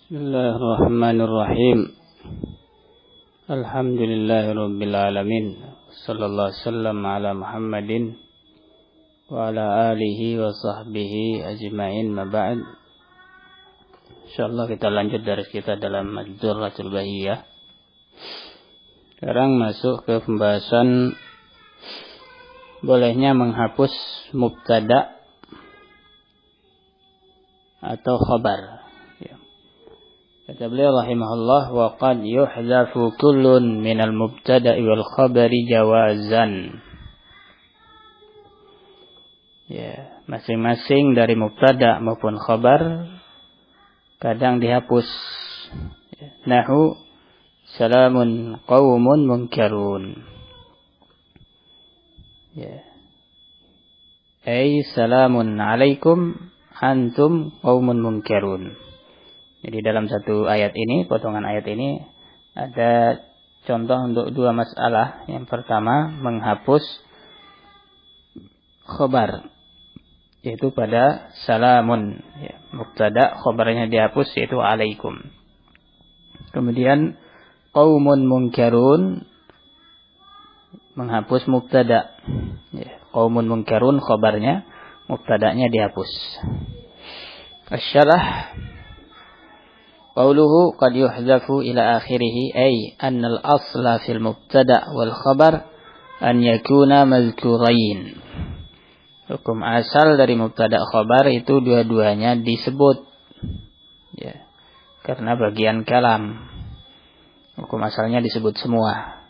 Bismillahirrahmanirrahim. Alhamdulillahirabbil alamin. Sallallahu wasallam ala Muhammadin wa ala alihi wa sahbihi ajma'in, ma ba'd. Insyaallah kita lanjut dari kita dalam Ad-Durratul Bahiyah. Sekarang masuk ke pembahasan bolehnya menghapus mubtada atau khabar. Kata beliau rahimahullah, wa qad yuhzafu kullun minal mubtada'i wal khabari jawazan. Ya, masing-masing dari mubtada maupun khabar kadang dihapus. Nahu salamun qaumun munkarun. Ya. Ay salamun alaikum antum qaumun munkarun. Jadi dalam satu ayat ini, potongan ayat ini ada contoh untuk dua masalah. Yang pertama menghapus khobar, yaitu pada salamun. Ya, mubtada khobarnya dihapus, yaitu alaikum. Kemudian qaumun munkarun menghapus mubtada. Ya, qaumun munkarun khobarnya, mubtadanya dihapus. Asy-syarah qauluhu qad yuhzafu ila akhirih ay anna al-asla fil mubtada' wal khabar an yakuna mazkurain. Hukum asal dari mubtada' khabar itu dua-duanya disebut. Ya. Karena bagian kalam. Hukum asalnya disebut semua.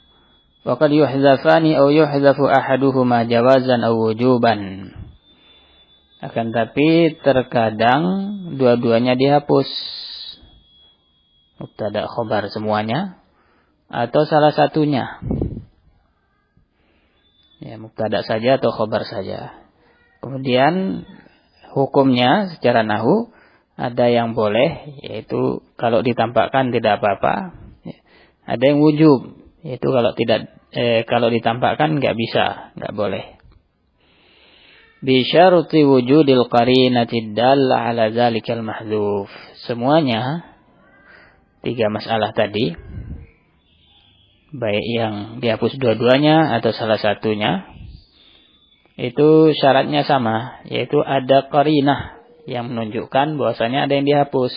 Wa qad yuhzafani aw yuhzafu ahaduhuma jawazan aw wujuban. Akan tapi terkadang dua-duanya dihapus. Mubtada khobar semuanya atau salah satunya. Ya, mubtada saja atau khobar saja. Kemudian hukumnya secara nahwu ada yang boleh, yaitu kalau ditampakkan tidak apa-apa. Ada yang wujub, yaitu kalau ditampakkan enggak bisa, enggak boleh. Bi syarti wujudil qarinatid dalla ala zalikal mahdzuf. Semuanya tiga masalah tadi, baik yang dihapus dua-duanya atau salah satunya, itu syaratnya sama, yaitu ada qarinah yang menunjukkan bahwasanya ada yang dihapus.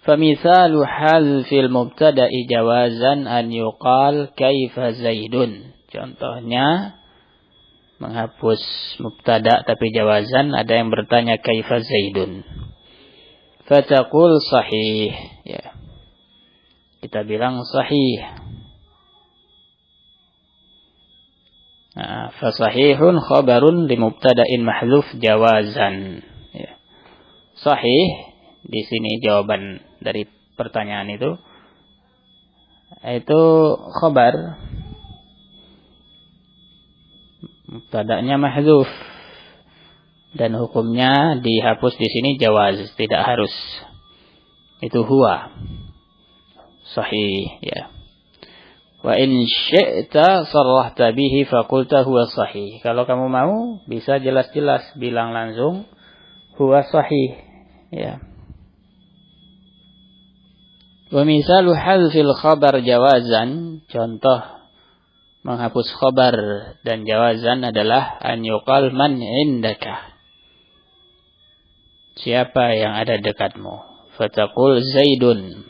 Famisalu hazfil mubtada'i jawazan an yuqal kaifa zaidun. Contohnya menghapus mubtada tapi jawazan, ada yang bertanya kaifa zaidun. Fataqul sahih. Ya. Kita bilang sahih. Nah, fasahihun khabarun li mubtada'in mahdzuf jawazan. Ya. Sahih di sini jawaban dari pertanyaan itu khabar. Mubtada'nya mahdzuf. Dan hukumnya dihapus di sini jawaz, tidak harus. Itu huwa. Sahih, ya. Wa in syi'ta sarrahta bihi faqulta huwa sahih. Kalau kamu mau, bisa jelas-jelas bilang langsung huwa sahih, ya. Wa misalu hadzfil khabar jawazan, contoh menghapus khabar dan jawazan adalah an yuqal man indaka. Siapa yang ada dekatmu? Fataqul Zaidun.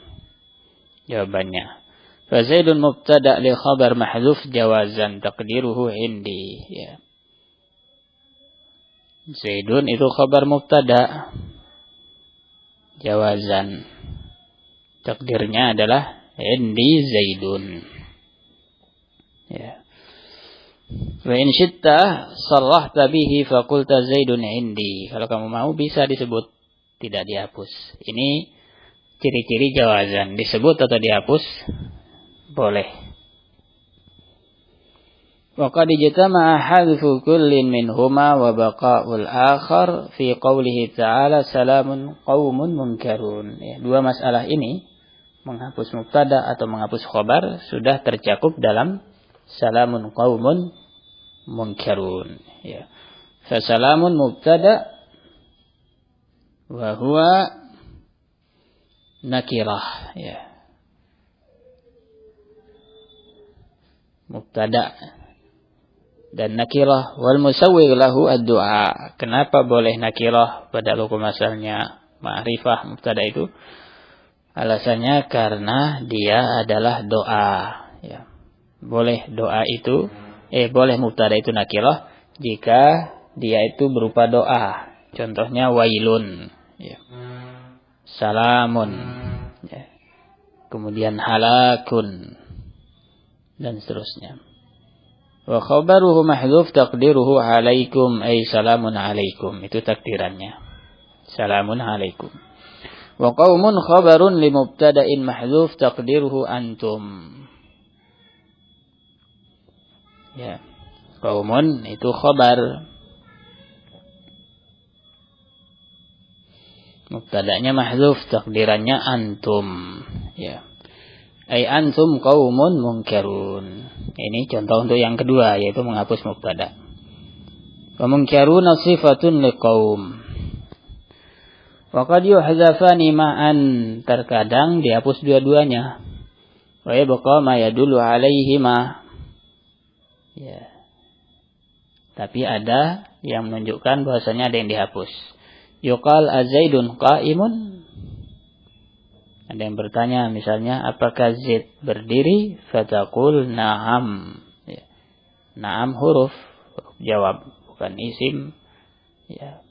Jawabannya. Fa Zaidun mubtada' li khabar mahdzuf jawazan taqdiruhu indi. Ya. Zaidun itu khabar mubtada'. Jawazan. Takdirnya adalah indi Zaidun. Ya. Wa in syi'ta sarrahta bihi faqulta Zaidun indi. Kalau kamu mau bisa disebut, tidak dihapus. Ini ciri-ciri jawazan. Disebut atau dihapus boleh. Wa qad ijtama'a hadfu kullin minhuma wa baqa'ul akhar fi qoulihi ta'ala salamun qaumun munkarun. Ya, dua masalah ini, menghapus mubtada atau menghapus khabar, sudah tercakup dalam salamun qaumun munkarun. Ya. Fasalamun mubtada wa huwa nakirah, ya. Mubtada dan nakirah. Wal musawwigh lahu ad-du'a. Kenapa boleh nakirah pada hukum asalnya ma'rifah mubtada itu? Alasannya karena dia adalah doa, ya. Boleh doa itu boleh mubtada itu nakirah jika dia itu berupa doa. Contohnya wailun, ya. Salamun, ya. Kemudian halakun dan seterusnya. Wa khabaruhu mahdhuf taqdiruhu alaikum ay salamun alaikum. Itu takdirannya. Salamun alaikum. Wa qaumun khabarun li mubtada'in mahdhuf taqdiruhu antum. Ya. Qaumun itu khabar. Mubtada'nya mahdhuf, takdirannya antum, ya. Ai antum qaumun munkarun. Ini contoh untuk yang kedua, yaitu menghapus mubtada. Wa munkaruna sifatun liqaum. Wa qad yuhdzafani ma'an, terkadang dihapus dua-duanya. Wa yabqa ma yadullu alaihima. Ya. Tapi ada yang menunjukkan bahwasanya ada yang dihapus. Yuqal azaidun qa'imun. Ada yang bertanya misalnya, apakah Zaid berdiri? Fataqul na'am. Ya. Na'am huruf jawab, bukan isim. Ya.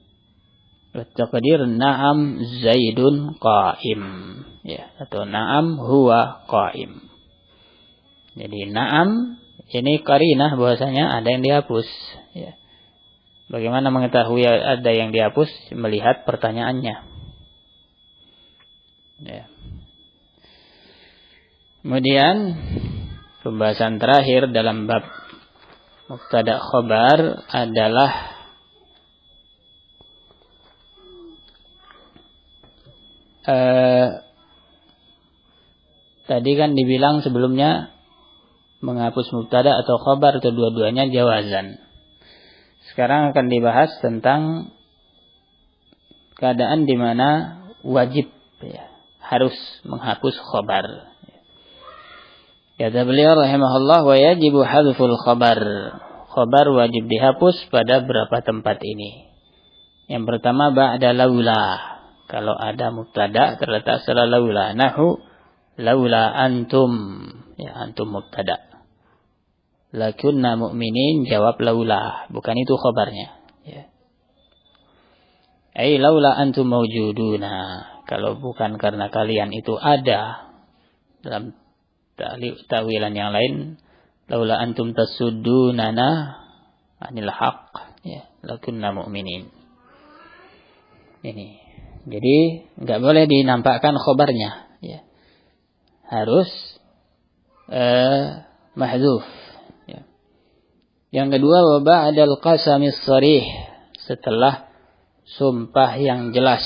Taqdir na'am Zaidun qa'im. Ya. Atau na'am huwa qa'im. Jadi na'am ini qarinah bahwasanya ada yang dihapus. Ya. Bagaimana mengetahui ada yang dihapus? Melihat pertanyaannya. Ya. Kemudian pembahasan terakhir dalam bab mubtada khabar adalah tadi kan dibilang sebelumnya menghapus mubtada atau khabar atau dua-duanya jawazan. Sekarang akan dibahas tentang keadaan di mana wajib, ya, harus menghapus khabar. Kata beliau rahimahullah, wa yajibu hadful khabar. Khabar wajib dihapus pada beberapa tempat ini. Yang pertama ba'da laula. Kalau ada mubtada terletak setelah laula. Nahu laula antum. Ya, antum mubtada. Lakunna mu'minin, jawab laula. Bukan itu khabarnya. Ya. Ay laula antum mawjuduna. Kalau bukan karena kalian itu ada. Dalam ta'wilan yang lain, laula antum tasuddunana anil haqq, ya, lakunna mu'minin. Ini. Jadi enggak boleh dinampakkan khabarnya, ya. Harus mahdzuf, ya. Yang kedua, wa ba'dal qasamis sharih, setelah sumpah yang jelas.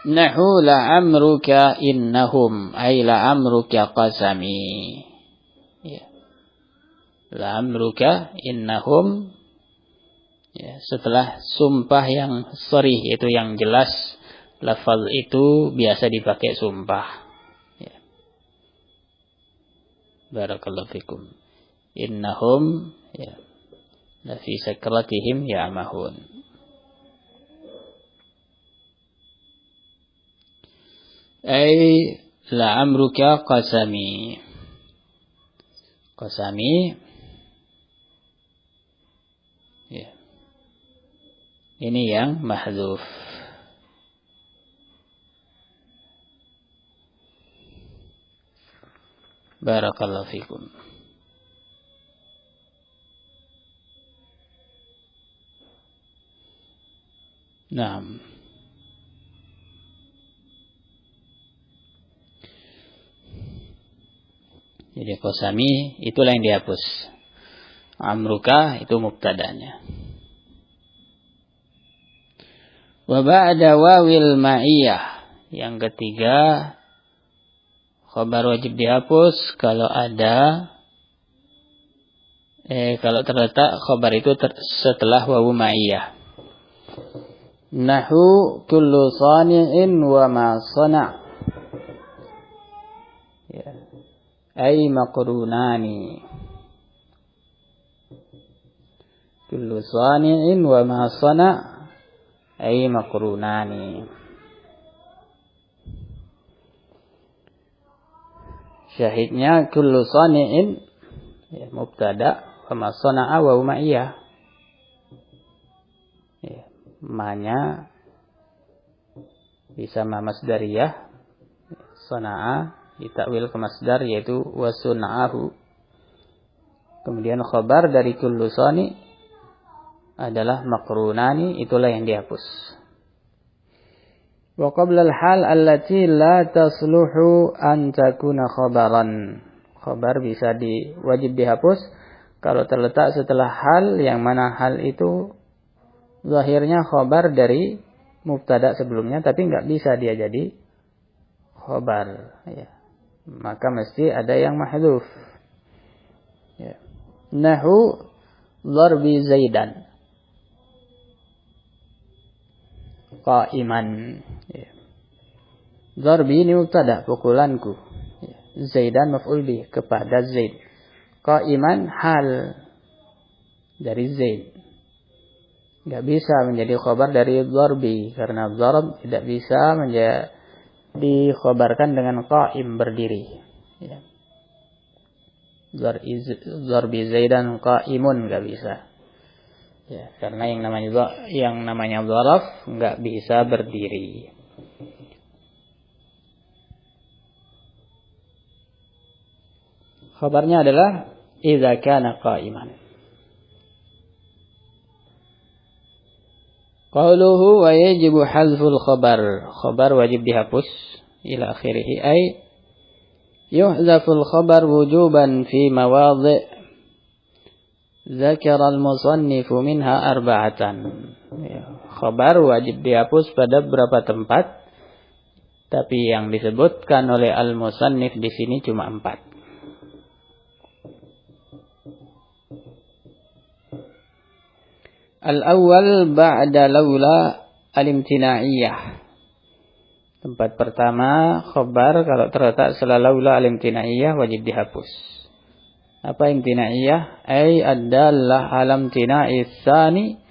Nahu la'amruka innahum, ay la'amruka qasami. Ya. La'amruka innahum, ya, setelah sumpah yang sharih, itu yang jelas. Lafaz itu biasa dipakai sumpah. Ya. Barakallahu fikum. Innahum, ya, lafi sakratihim ya'mahun. Ay la'amruka qasami. Qasami, ya. Ini yang mahdzuf. Barakallahu fikum. Naam. Jadi qasami itulah yang dihapus. Amruka itu mubtadanya. Wa ba'da wawil ma'iyah. Yang ketiga, khabar wajib dihapus kalau ada kalau terletak khabar itu setelah wawu ma'iyah. Nahu kullu sani'in wa ma sana'. Ya. Ay maqrunani. Kullu sani'in wa ma sana' ay maqrunani. Syahidnya kullu sani'in ya, mubtada wa ma sana'a wa ma'iyah. Ya, ma-nya bisa ma masdariyah, sana'a ditakwil ke masdar yaitu wa sun'ahu. Kemudian khabar dari kullu sani adalah maqrunani, itulah yang dihapus. Wa qabla al-hal allati la tasluhu an takuna khabaran. Khabar bisa wajib dihapus kalau terletak setelah hal yang mana hal itu zahirnya khabar dari mubtada sebelumnya tapi enggak bisa dia jadi khabar ya. Maka mesti ada yang mahdhuf. Ya. Nahu darbi Zaidan qa'iman. Ya. Darbi ini mubtada, pukulanku. Ya. Zaidan maf'ul bih, kepada Zaid. Qa'iman hal dari Zaid. Enggak bisa menjadi khabar dari darbi karena darb tidak bisa dikhabarkan dengan qa'im, berdiri. Ya. Darbi Zaidan qa'imun enggak bisa. Ya, karena yang namanya dzaraf enggak bisa berdiri. Khabarnya adalah idza kana qa'iman. Qauluhu wa yajibu hadzful khabar. Khabar wajib dihapus ila akhirih ay yuhdzaful khabar wujuban fi mawadhi' Zakara al-musannifu minha arba'atan. Ya, khabar wajib dihapus pada beberapa tempat, tapi yang disebutkan oleh al-musannif di sini cuma 4. Al-awwal ba'da laula al-imtina'iyah. Tempat pertama, khabar kalau terletak setelah laula al-imtina'iyah wajib dihapus. Apa imtina'iyah? Ay ad-dallah alam tina'i tsani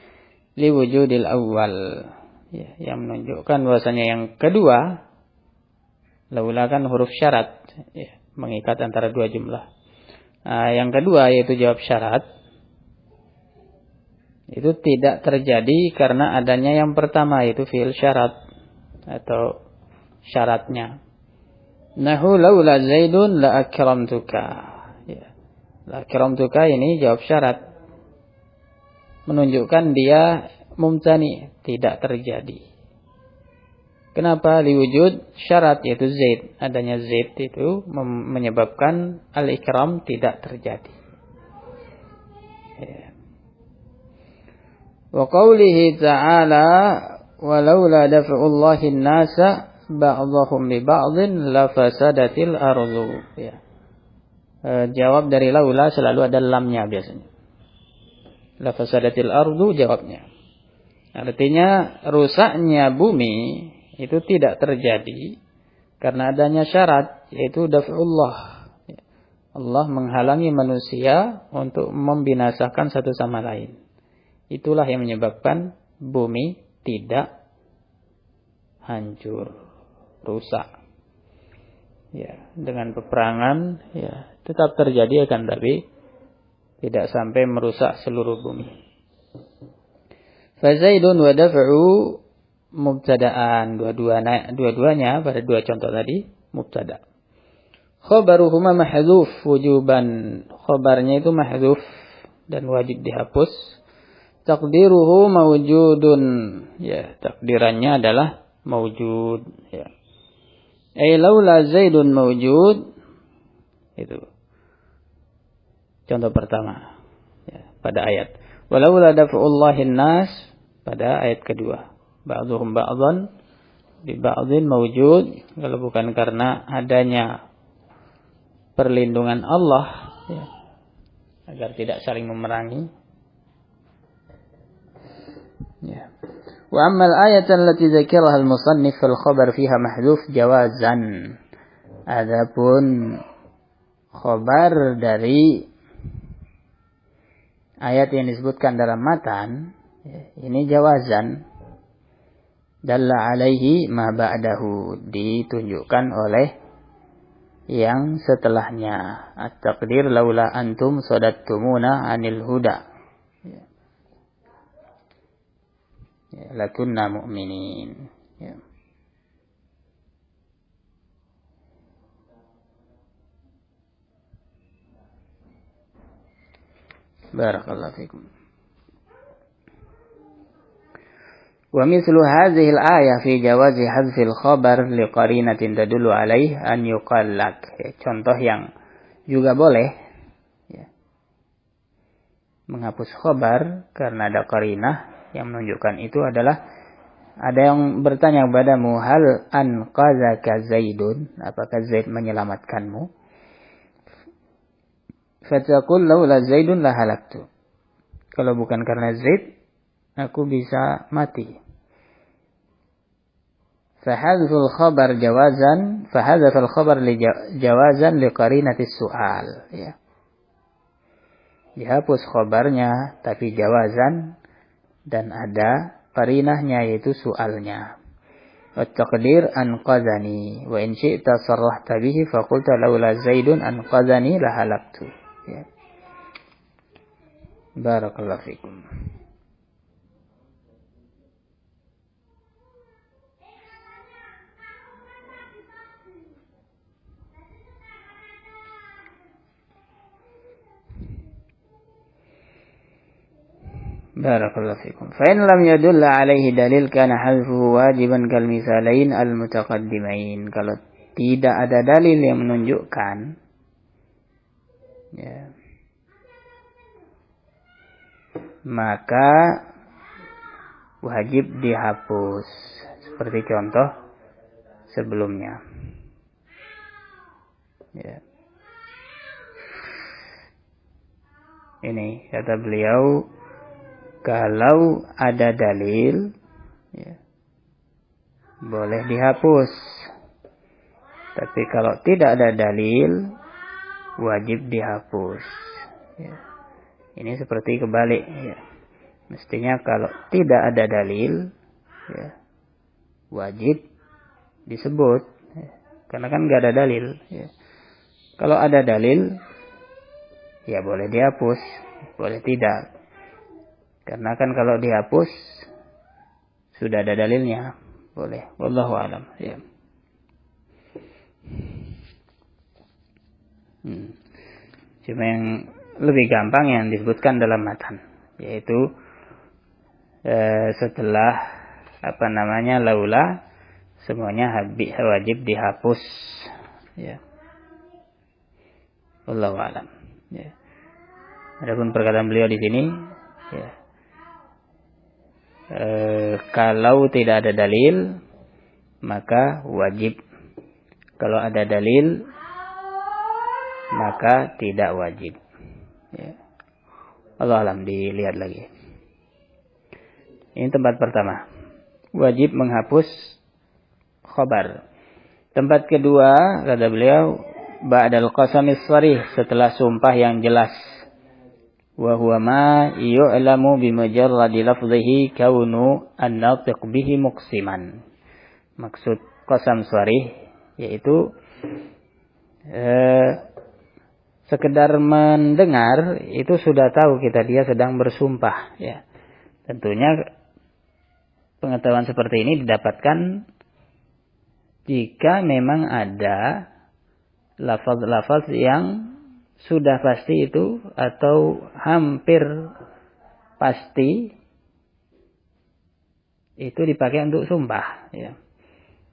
liwujudil awal. Ya, yang menunjukkan bahwasanya yang kedua, laula kan huruf syarat, ya, mengikat antara dua jumlah. Yang kedua yaitu jawab syarat. Itu tidak terjadi karena adanya yang pertama yaitu fi'il syarat atau syaratnya. Nahu laula Zaidun la akramtuka. La akramtuka ini jawab syarat. Menunjukkan dia mumtani, tidak terjadi. Kenapa? Liwujud syarat yaitu Zaid. Adanya Zaid itu menyebabkan al-ikram tidak terjadi. Ya. Wa qawlihi ta'ala walaula daf'ullahi an-nasa ba'dahum li ba'dhin la fasadatil ardu. Ya. Jawab dari laula selalu ada lamnya biasanya. La fasadatil ardu jawabnya. Artinya rusaknya bumi itu tidak terjadi karena adanya syarat yaitu daf'ullah. Allah menghalangi manusia untuk membinasakan satu sama lain. Itulah yang menyebabkan bumi tidak hancur, rusak. Ya, dengan peperangan ya tetap terjadi akan tapi tidak sampai merusak seluruh bumi. Fa Zaidun wa daf'u mubtada'an, dua-duanya pada dua contoh tadi mubtada'. Khabaruhuma mahdhuf wujuban, khabarnya itu mahdhuf dan wajib dihapus. Taqdiruhu mawjudun, ya takdirannya adalah mawjud, ya. Ay laula Zaidun mawjud, itu contoh pertama ya, pada ayat walaula daf'ullahin nas pada ayat kedua ba'dhum ba'dhan bi ba'dhin mawjud, kalau bukan karena adanya perlindungan Allah ya, agar tidak saling memerangi ya. Wa ammal ayat allati dzakaraha al-musannif fal khabar fiha mahdhuf jawazan. Adapun khabar dari ayat yang disebutkan dalam matan, ini jawazan. Dalla alaihi ma ba'dahu, ditunjukkan oleh yang setelahnya. At-taqdir laula antum sadattumuna 'anil huda. Ya, lakunna mu'minin. Ya. Barakallahu fikum. Wa mithlu hadhihi al-ayah fi jawazi hadfil khabar liqarinatin tadullu alaih an yuqallak. Contoh yang juga boleh ya, menghapus khabar karena ada qarinah yang menunjukkan itu adalah ada yang bertanya kepadamu, hal anqazaka Zaidun, apakah Zaid menyelamatkanmu? Fataqul laula Zaidun la halaktu. Kalau bukan karena Zaid, aku bisa mati. Fahadzul khabar jawazan, fahadzal khabar jawazan liqarinatis su'al. Ya. Dihapus khabarnya, tapi jawazan dan ada qarinahnya yaitu soalnya. At-taqdir anqadhani wa in syi'ta sarrahta bihi faqulta laula Zaidun anqadhani la halaktu. Ya. Barakallahu fikum. Barakallahu fikum. Fa in lam yadulla alaihi dalil kana hadfuhu wajiban kal misalain al mutaqaddimain. Kalau tidak ada dalil yang menunjukkan ya, maka wajib dihapus seperti contoh sebelumnya. Ya. Ini kata beliau, kalau ada dalil, ya, boleh dihapus. Tapi kalau tidak ada dalil, wajib dihapus. Ya. Ini seperti kebalik. Ya. Mestinya kalau tidak ada dalil, ya, wajib disebut. Ya. Karena kan nggak ada dalil. Ya. Kalau ada dalil, ya boleh dihapus, boleh tidak. Karena kan kalau dihapus sudah ada dalilnya, boleh. Wallahu a'lam. Ya. Cuma yang lebih gampang yang disebutkan dalam matan, yaitu setelah laula, semuanya wajib dihapus. Ya. Wallahu a'lam. Ya. Adapun perkataan beliau di sini, ya. Kalau tidak ada dalil, maka wajib. Kalau ada dalil, maka tidak wajib. Ya. Allah alam, dilihat lagi. Ini tempat pertama, wajib menghapus khabar. Tempat kedua, kata beliau, ba'dal qasamis sharih, setelah sumpah yang jelas. Wa huwa ma yu'lamu bimujarradi lafzihi kaunu an-natiq bihi muqsiman. Maksud qasam sharih yaitu sekedar mendengar itu sudah tahu kita dia sedang bersumpah, ya. Tentunya pengetahuan seperti ini didapatkan jika memang ada lafaz-lafaz yang sudah pasti itu atau hampir pasti itu dipakai untuk sumpah, ya.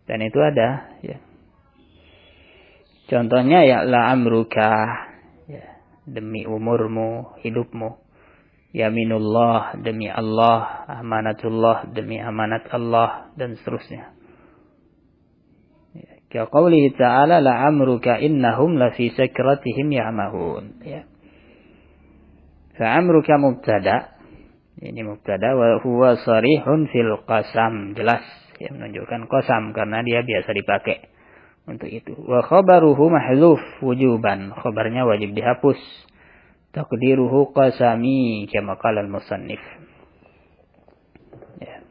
Dan itu ada, ya. Contohnya ya la'amruka, ya, demi umurmu, hidupmu. Yaminullah, demi Allah. Amanatullah, demi amanat Allah, dan seterusnya. Ya, qaulihi ta'ala la'amruka innahum lafi sakratihim ya'mahun, ya. Fa'amruka mubtada, Ini mubtada wa huwa sharihun fil qasam, jelas ya, menunjukkan qasam karena dia biasa dipakai untuk itu. Wa khabaruhu mahdzuf wujuban, khabarnya wajib dihapus. Taqdiruhu qasami kama qala al-musannif. Ya.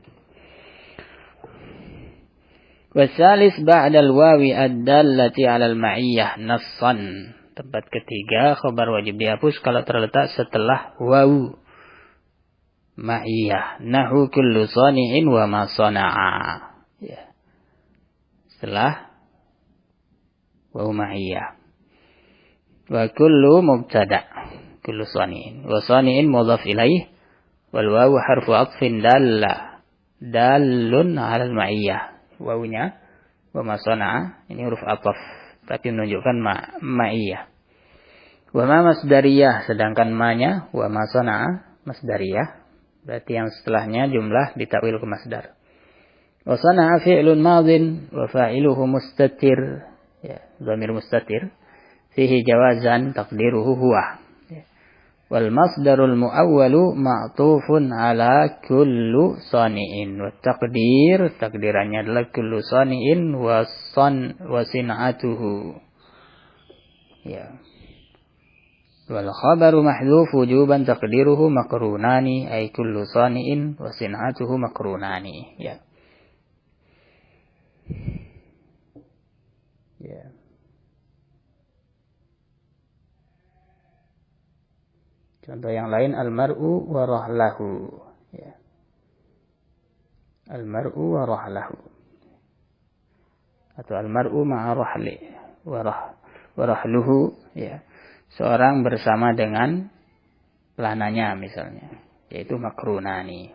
Wasalis ba'dal wawi ad-dallati 'alal ma'iyyah nassan. Tempat ketiga khabar wajib dihapus kalau terletak setelah wawu ma'iyyah. Nahu kullu sani'in wa ma sana'a. Ya. Setelah wawu ma'iyyah. Wa kullu mubtada. Kullu sani'in. Wa sani'in mudhaf ilaih. Wal wawu harfu atfin dallun 'alal ma'iyyah. Wawunya wa ma sana'a ini huruf ataf tapi menunjukkan ma'iyyah. Wa ma masdariyah, sedangkan ma-nya wa ma sana'a masdariyah, berarti yang setelahnya jumlah ditakwil ke masdar. Wa sana'a fi'lun madhin wa fa'iluhu mustatir, ya, dhamir mustatir fihi jawazan taqdiruhu huwa. Wal masdarul muawwalu ma'tufun ala kullu sani'in. Wa takdirannya adalah kullu sani'in wa sin'atuhu. Ya. Wal khabaru mahdhuf wujuban taqdiruhu makrunani ay kullu sani'in wa sin'atuhu makrunani. Ya. Ya. Contoh yang lain al-mar'u wa rahlahu. Ya. Al-mar'u wa rahlahu. Atau al-mar'u ma'a rahli wa rahluhu, ya. Seorang bersama dengan pelananya misalnya, yaitu makrunani.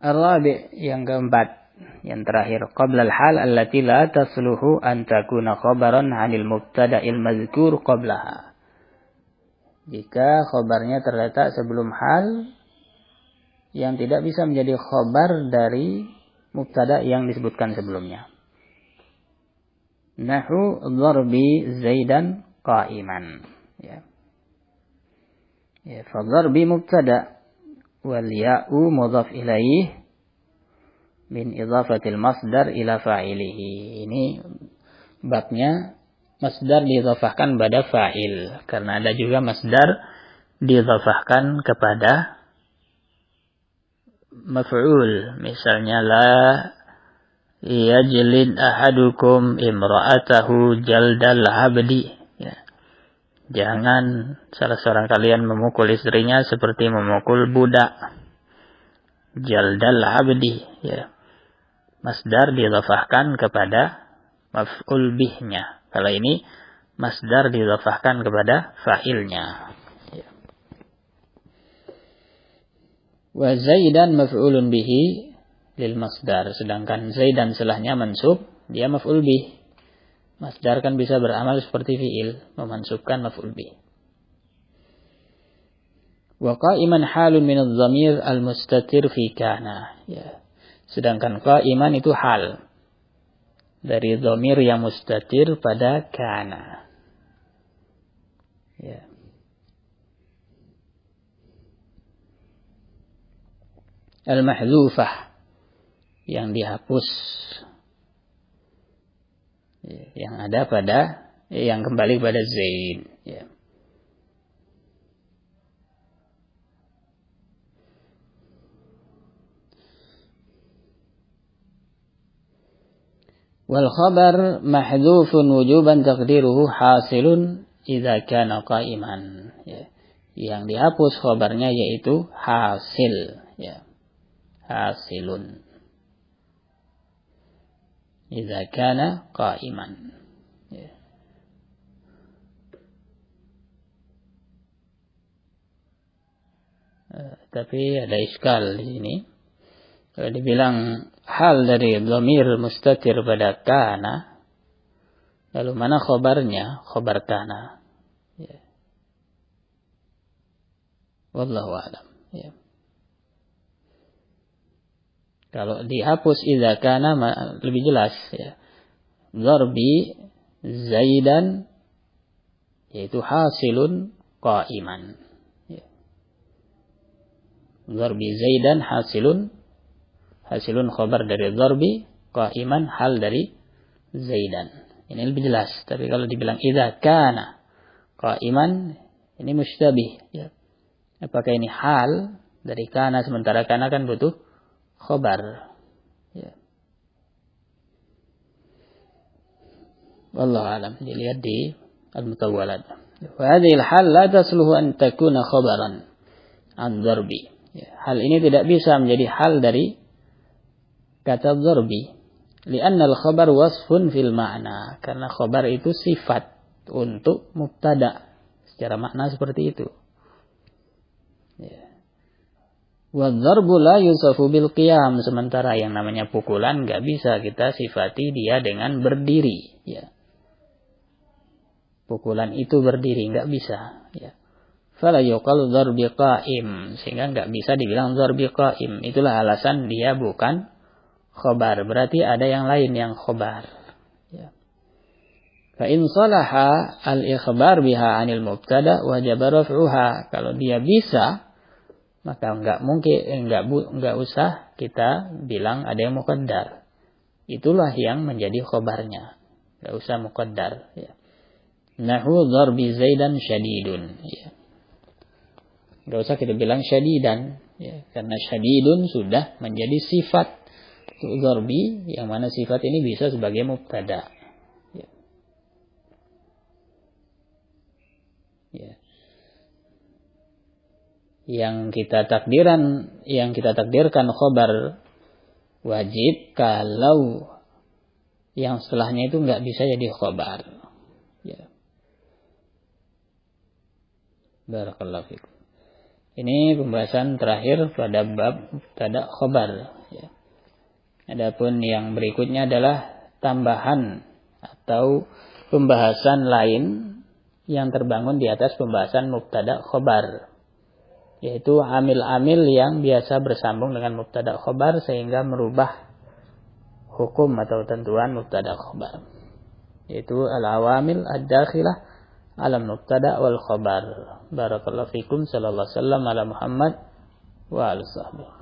Ar-rabi' yang keempat, yang terakhir, qabla al-hal allati la tasluhu an takuna khabaran 'anil mubtada'il mazkur qablaha. Jika khabarnya terletak sebelum hal yang tidak bisa menjadi khabar dari mubtada yang disebutkan sebelumnya. Nahu dharbi Zaidan qa'iman. Ya. Ya, fa dharbi mubtada wal ya'u mudhaf ilaih min idhafatil masdar ila fa'ilihi. Ini babnya masdar diidhafahkan pada fa'il. Karena ada juga masdar diidhafahkan kepada maf'ul. Misalnya la yajlid ahadukum imra'atahu jaldal abdi. Ya. Jangan salah seorang kalian memukul istrinya seperti memukul budak. Jaldal abdi. Ya. Masdar diidhafahkan kepada maf'ul bihnya. Kalau ini masdar diidhafahkan kepada fa'ilnya. Ya. Wa Zaidan maf'ulun bihi lil masdar. Sedangkan Zaidan selahnya mansub, dia maf'ul bih. Masdar kan bisa beramal seperti fi'il, memansubkan maf'ul bih. Wa qa'iman halun min adh-dhamir al-mustatir fi kana. Ya. Sedangkan qa'iman itu hal dari dhamir yang mustatir pada kana. Ya. Al-mahdzufah yang dihapus, ya, yang ada pada yang kembali pada Zaid. Ya. Wal khabar mahdhufun wujuban taqdiruhu hasilun idza kana qa'iman. Ya. Yang dihapus khabarnya yaitu hasil, ya. Hasilun idza kana qa'iman. Ya. Tapi ada iskal di sini. Kalau dibilang hal dari dhamir mustatir pada kana, lalu mana khobarnya? Khobar kana. Ya. Wallahu a'lam. Ya. Kalau dihapus idza kana lebih jelas. Ya. Dharbi Zaidan yaitu hasilun qa'iman. Ya. Darbi Zaidan hasilun khabar dari darbi, qa'iman hal dari Zaidan. Ini lebih jelas. Tapi kalau dibilang idza kana qa'iman, ini musytabih. Ya. Apakah ini hal dari kana, sementara kana kan butuh khabar. Ya. Wallahu alam. Dilihat di Al-Mutawwalat. Wa hadhihi al-hal la tasluhu an takuna khabaran an darbi. Ya. Hal ini tidak bisa menjadi hal dari kata darbi. Li'anna al-khabar wasfun fil ma'na. Karena khabar itu sifat untuk mubtada. Secara makna seperti itu. Ya. Wa darbu la yusafu bil qiyam. Sementara yang namanya pukulan gak bisa kita sifati dia dengan berdiri. Ya. Pukulan itu berdiri, gak bisa. Ya. Fala yuqalu darbi qa'im. Sehingga gak bisa dibilang darbi qa'im. Itulah alasan dia bukan khabar, berarti ada yang lain yang khabar. Ya. Fa in salaha al-ikhbar biha 'anil mubtada wajib raf'uha. Kalau dia bisa, maka enggak usah kita bilang ada yang muqaddar. Itulah yang menjadi khabarnya. Enggak usah muqaddar, ya. Nahu darbi Zaidan syadidun, ya. Enggak usah kita bilang syadidan, ya, karena syadidun sudah menjadi sifat darbi, yang mana sifat ini bisa sebagai mubtada. Ya. Ya. Yang kita takdirkan khabar wajib kalau yang setelahnya itu enggak bisa jadi khabar. Ya. Barakallahu fikum. Ini pembahasan terakhir pada bab mubtada khabar. Ya. Adapun yang berikutnya adalah tambahan atau pembahasan lain yang terbangun di atas pembahasan mubtada khabar, yaitu amil-amil yang biasa bersambung dengan mubtada khabar sehingga merubah hukum atau tentuan mubtada khabar, yaitu al-awamil ad-dakhilah ala mubtada wal khabar. Barakallahu fikum. Sallallahu alaihi wasallam ala Muhammad wa alihi.